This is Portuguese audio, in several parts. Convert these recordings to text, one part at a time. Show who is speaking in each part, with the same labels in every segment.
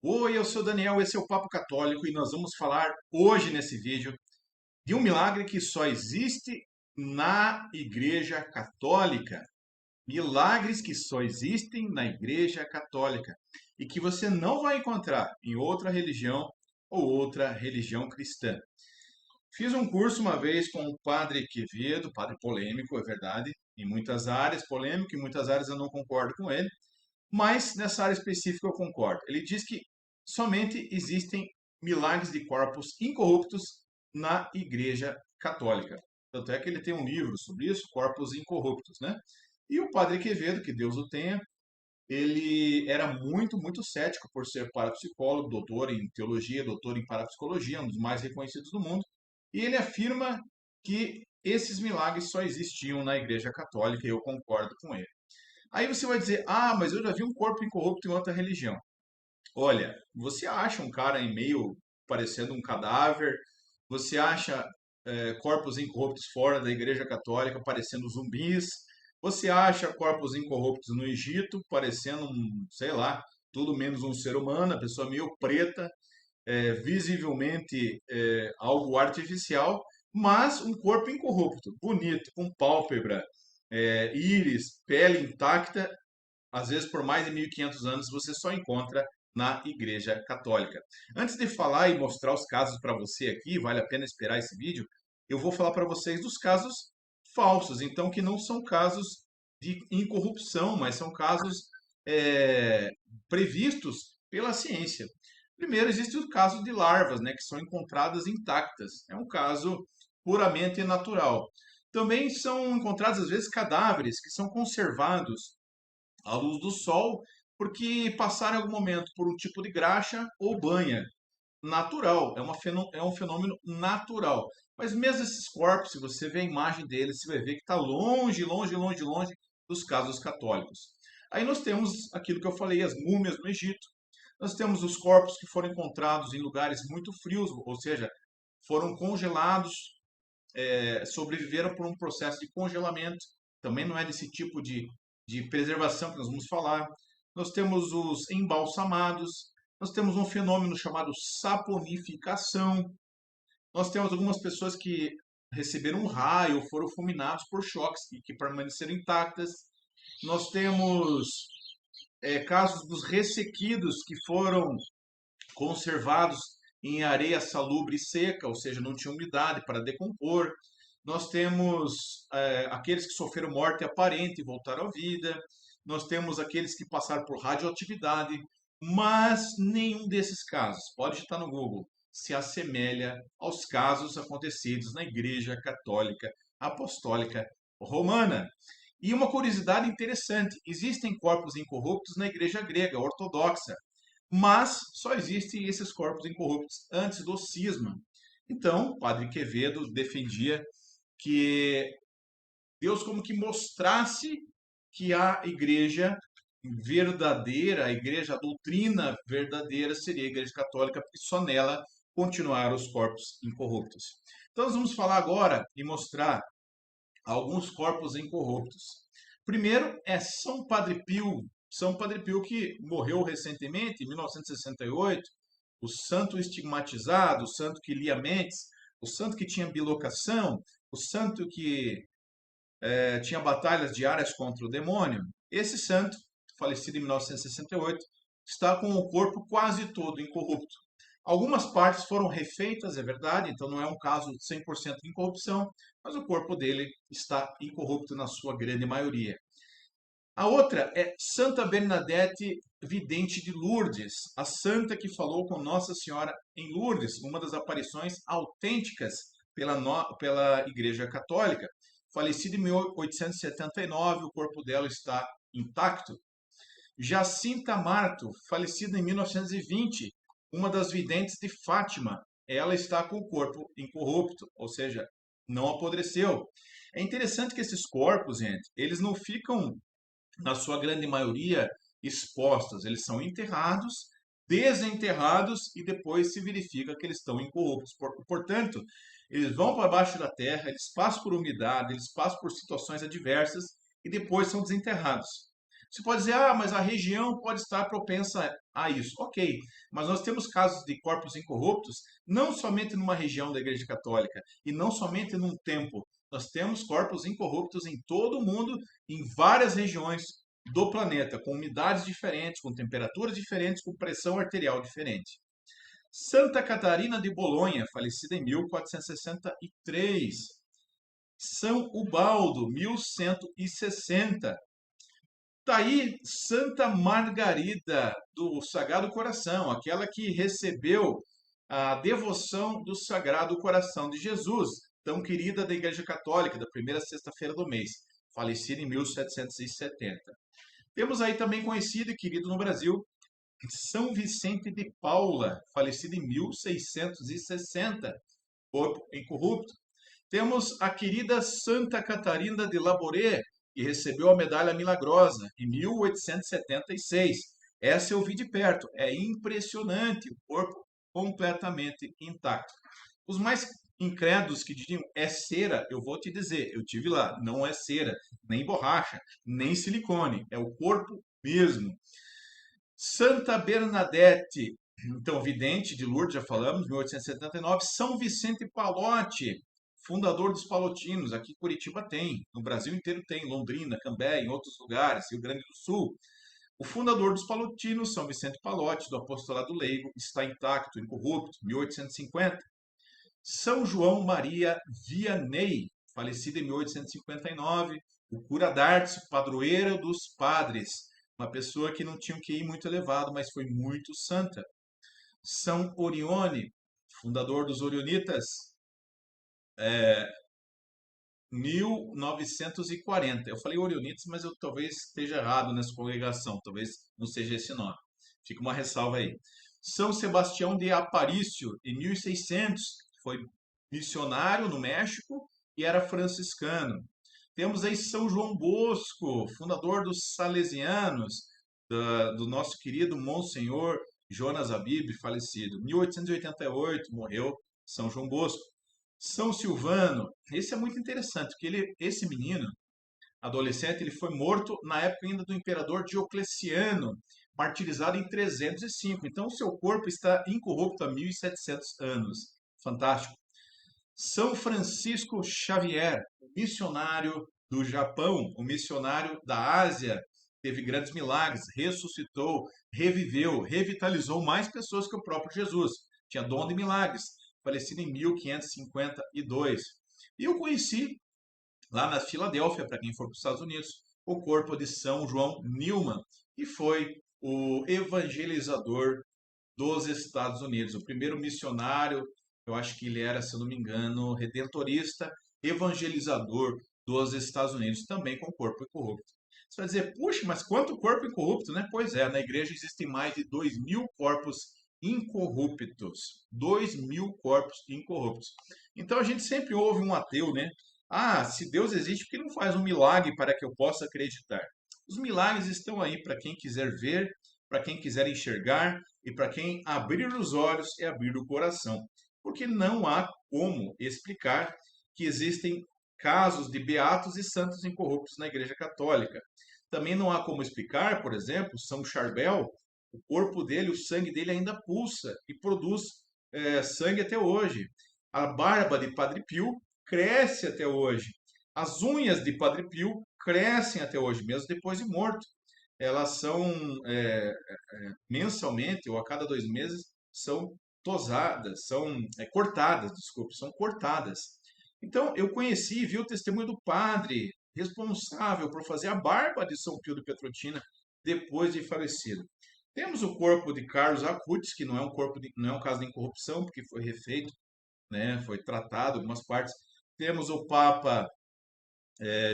Speaker 1: Oi, eu sou o Daniel, esse é o Papo Católico e nós vamos falar hoje nesse vídeo de um milagre que só existe na Igreja Católica. Milagres que só existem na Igreja Católica e que você não vai encontrar em outra religião ou outra religião cristã. Fiz um curso uma vez com o Padre Quevedo, padre polêmico, é verdade, em muitas áreas, polêmico, em muitas áreas eu não concordo com ele. Mas nessa área específica eu concordo. Ele diz que somente existem milagres de corpos incorruptos na Igreja Católica. Tanto é que ele tem um livro sobre isso, Corpos Incorruptos, né? E o Padre Quevedo, que Deus o tenha, ele era muito cético por ser parapsicólogo, doutor em teologia, doutor em parapsicologia, um dos mais reconhecidos do mundo. E ele afirma que esses milagres só existiam na Igreja Católica e eu concordo com ele. Aí você vai dizer, ah, mas eu já vi um corpo incorrupto em outra religião. Olha, você acha um cara em meio parecendo um cadáver, você acha corpos incorruptos fora da Igreja Católica parecendo zumbis, você acha corpos incorruptos no Egito parecendo um, sei lá, tudo menos um ser humano, a pessoa meio preta, visivelmente algo artificial, mas um corpo incorrupto, bonito, com pálpebra, íris, pele intacta, às vezes por mais de 1500 anos, você só encontra na Igreja Católica. Antes de falar e mostrar os casos para você aqui, vale a pena esperar esse vídeo, eu vou falar para vocês dos casos falsos, então que não são casos de incorrupção, mas são casos é, previstos pela ciência. Primeiro, existe o caso de larvas, né, que são encontradas intactas. É um caso puramente natural. Também são encontrados, às vezes, cadáveres que são conservados à luz do sol porque passaram em algum momento por um tipo de graxa ou banha. Natural, é um fenômeno natural. Mas mesmo esses corpos, se você vê a imagem deles, você vai ver que está longe dos casos católicos. Aí nós temos aquilo que eu falei, as múmias no Egito. Nós temos os corpos que foram encontrados em lugares muito frios, ou seja, foram congelados, sobreviveram por um processo de congelamento. Também não é desse tipo de preservação que nós vamos falar. Nós temos os embalsamados, nós temos um fenômeno chamado saponificação, nós temos algumas pessoas que receberam um raio, foram fulminados por choques e que permaneceram intactas. Nós temos casos dos ressequidos que foram conservados em areia salubre e seca, ou seja, não tinha umidade para decompor. Nós temos aqueles que sofreram morte aparente e voltaram à vida. Nós temos aqueles que passaram por radioatividade, mas nenhum desses casos, pode estar no Google, se assemelha aos casos acontecidos na Igreja Católica Apostólica Romana. E uma curiosidade interessante: existem corpos incorruptos na Igreja Grega Ortodoxa, mas só existem esses corpos incorruptos antes do cisma. Então, o Padre Quevedo defendia que Deus como que mostrasse que a igreja verdadeira, a igreja, a doutrina verdadeira seria a igreja católica, porque só nela continuaram os corpos incorruptos. Então, nós vamos falar agora e mostrar alguns corpos incorruptos. Primeiro é São Padre Pio. São Padre Pio que morreu recentemente, em 1968, o santo estigmatizado, o santo que lia mentes, o santo que tinha bilocação, o santo que tinha batalhas diárias contra o demônio. Esse santo, falecido em 1968, está com o corpo quase todo incorrupto. Algumas partes foram refeitas, é verdade, então não é um caso de 100% de incorrupção, mas o corpo dele está incorrupto na sua grande maioria. A outra é Santa Bernadette Vidente de Lourdes, a santa que falou com Nossa Senhora em Lourdes, uma das aparições autênticas pela Igreja Católica. Falecida em 1879, o corpo dela está intacto. Jacinta Marto, falecida em 1920, uma das videntes de Fátima, ela está com o corpo incorrupto, ou seja, não apodreceu. É interessante que esses corpos, gente, eles não ficam, na sua grande maioria, expostos, eles são enterrados, desenterrados e depois se verifica que eles estão incorruptos. Portanto, eles vão para baixo da terra, eles passam por umidade, eles passam por situações adversas e depois são desenterrados. Você pode dizer, ah, mas a região pode estar propensa a isso. Ok, mas nós temos casos de corpos incorruptos não somente numa região da Igreja Católica e não somente num templo. Nós temos corpos incorruptos em todo o mundo, em várias regiões do planeta, com umidades diferentes, com temperaturas diferentes, com pressão arterial diferente. Santa Catarina de Bolonha, falecida em 1463. São Ubaldo, 1160. Tá aí Santa Margarida do Sagrado Coração, aquela que recebeu a devoção do Sagrado Coração de Jesus, tão querida da Igreja Católica, da primeira sexta-feira do mês, falecida em 1770. Temos aí também conhecido e querido no Brasil, São Vicente de Paula, falecido em 1660, corpo incorrupto. Temos a querida Santa Catarina de Labouré, que recebeu a medalha milagrosa em 1876. Essa eu vi de perto. É impressionante, o corpo completamente intacto. Os mais incrédulos que diziam é cera, eu vou te dizer, eu tive lá, não é cera, nem borracha, nem silicone, é o corpo mesmo. Santa Bernadette, então vidente de Lourdes, já falamos, 1879. São Vicente Palotti, fundador dos Palotinos, aqui em Curitiba tem, no Brasil inteiro tem, Londrina, Cambé, em outros lugares, Rio Grande do Sul. O fundador dos Palotinos, São Vicente Palotti, do Apostolado Leigo, está intacto, incorrupto, 1850. São João Maria Vianney, falecido em 1859, o cura d'Artes, padroeiro dos padres, uma pessoa que não tinha um QI muito elevado, mas foi muito santa. São Orione, fundador dos Orionitas, 1940. Eu falei Orionitas, mas eu talvez esteja errado nessa congregação, talvez não seja esse nome. Fica uma ressalva aí. São Sebastião de Aparício, em 1600, foi missionário no México e era franciscano. Temos aí São João Bosco, fundador dos Salesianos, do nosso querido Monsenhor Jonas Abib, falecido. 1888 morreu São João Bosco. São Silvano, esse é muito interessante, porque esse menino, adolescente, ele foi morto na época ainda do imperador Diocleciano, martirizado em 305. Então, o seu corpo está incorrupto há 1700 anos. Fantástico. São Francisco Xavier, missionário do Japão, o missionário da Ásia, teve grandes milagres, ressuscitou, reviveu, revitalizou mais pessoas que o próprio Jesus. Tinha dom de milagres, falecido em 1552. E eu conheci, lá na Filadélfia, para quem for para os Estados Unidos, o corpo de São João Newman, que foi o evangelizador dos Estados Unidos, o primeiro missionário, eu acho que ele era, se eu não me engano, redentorista, evangelizador dos Estados Unidos, também com corpo incorrupto. Você vai dizer, puxa, mas quanto corpo incorrupto, né? Pois é, na igreja existem mais de 2.000 corpos incorruptos. 2.000 corpos incorruptos. Então a gente sempre ouve um ateu, né? Ah, se Deus existe, por que não faz um milagre para que eu possa acreditar? Os milagres estão aí para quem quiser ver, para quem quiser enxergar e para quem abrir os olhos e abrir o coração. Porque não há como explicar que existem casos de beatos e santos incorruptos na Igreja Católica. Também não há como explicar, por exemplo, São Charbel, o corpo dele, o sangue dele ainda pulsa e produz sangue até hoje. A barba de Padre Pio cresce até hoje. As unhas de Padre Pio crescem até hoje, mesmo depois de morto. Elas são mensalmente ou a cada 2 meses são tosadas, são cortadas, desculpe, são cortadas. Então eu conheci e vi o testemunho do padre responsável por fazer a barba de São Pio de Petrotina depois de falecido. Temos o corpo de Carlos Acutis, que não é não é um caso de incorrupção, porque foi refeito, né, foi tratado algumas partes. Temos o Papa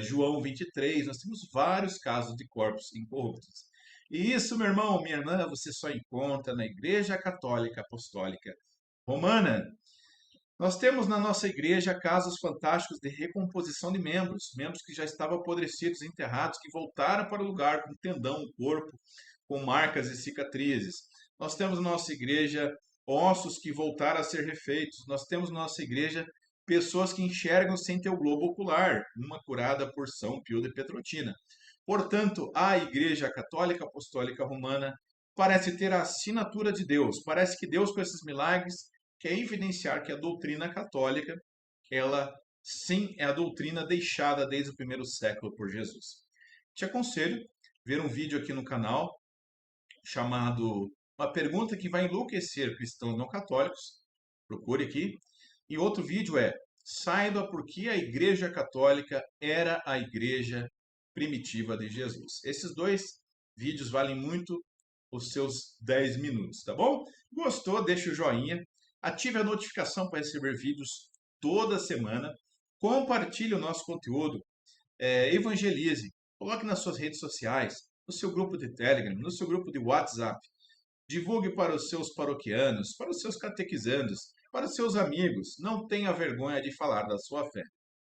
Speaker 1: João 23, nós temos vários casos de corpos incorruptos. E isso, meu irmão, minha irmã, você só encontra na Igreja Católica Apostólica Romana. Nós temos na nossa igreja casos fantásticos de recomposição de membros, membros que já estavam apodrecidos, enterrados, que voltaram para o lugar com tendão, corpo, com marcas e cicatrizes. Nós temos na nossa igreja ossos que voltaram a ser refeitos. Nós temos na nossa igreja pessoas que enxergam sem ter o globo ocular, uma curada por São Pio de Petrotina. Portanto, a Igreja Católica Apostólica Romana parece ter a assinatura de Deus. Parece que Deus, com esses milagres, quer evidenciar que a doutrina católica, ela sim é a doutrina deixada desde o primeiro século por Jesus. Te aconselho a ver um vídeo aqui no canal chamado Uma Pergunta que vai enlouquecer cristãos não católicos. Procure aqui. E outro vídeo é Saiba por que a Igreja Católica era a igreja primitiva de Jesus. Esses dois vídeos valem muito os seus 10 minutos, tá bom? Gostou? Deixa o joinha, ative a notificação para receber vídeos toda semana, compartilhe o nosso conteúdo, evangelize, coloque nas suas redes sociais, no seu grupo de Telegram, no seu grupo de WhatsApp, divulgue para os seus paroquianos, para os seus catequizandos, para os seus amigos. Não tenha vergonha de falar da sua fé.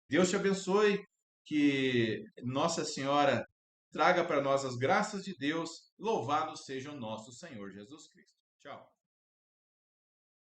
Speaker 1: Deus te abençoe, que Nossa Senhora traga para nós as graças de Deus. Louvado seja o nosso Senhor Jesus Cristo. Tchau.